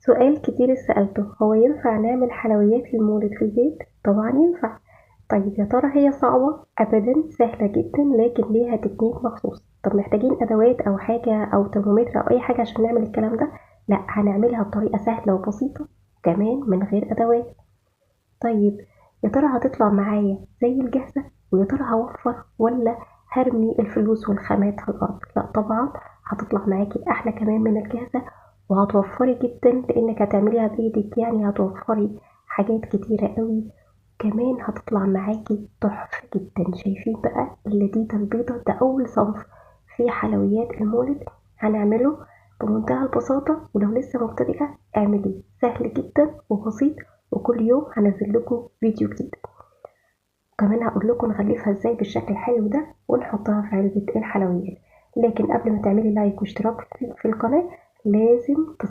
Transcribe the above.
سؤال كتير سألته، هو ينفع نعمل حلويات المولد في البيت؟ طبعا ينفع. طيب يا ترى هي صعبة؟ أبدا، سهلة جدا، لكن ليها تكنيك مخصوص. طب محتاجين أدوات أو حاجة أو ترمومتر أو أي حاجة عشان نعمل الكلام ده؟ لا، هنعملها بطريقة سهلة وبسيطة، كمان من غير أدوات. طيب يا ترى هتطلع معايا زي الجاهزة؟ ويا ترى هوفر ولا هرمي الفلوس والخامات على الأرض؟ لا طبعا، هتطلع معاكي أحلى كمان من الجاهزة، وهتوفري جدا لأنك هتعمليها بإيدك، يعني هتوفري حاجات كتيرة قوي. كمان هتطلع معاكي تحفة جدا. شايفين بقى اللذيذة البيضة؟ ده أول صنف في حلويات المولد هنعمله بمنتهى البساطة. ولو لسه مبتدئة اعمليه، سهل جدا وبسيط، وكل يوم هنزل لكم فيديو جديد. كمان هقول لكم نغلفها ازاي بالشكل الحلو ده ونحطها في علبة الحلويات. لكن قبل ما تعملي لايك واشتراك في القناة، لازم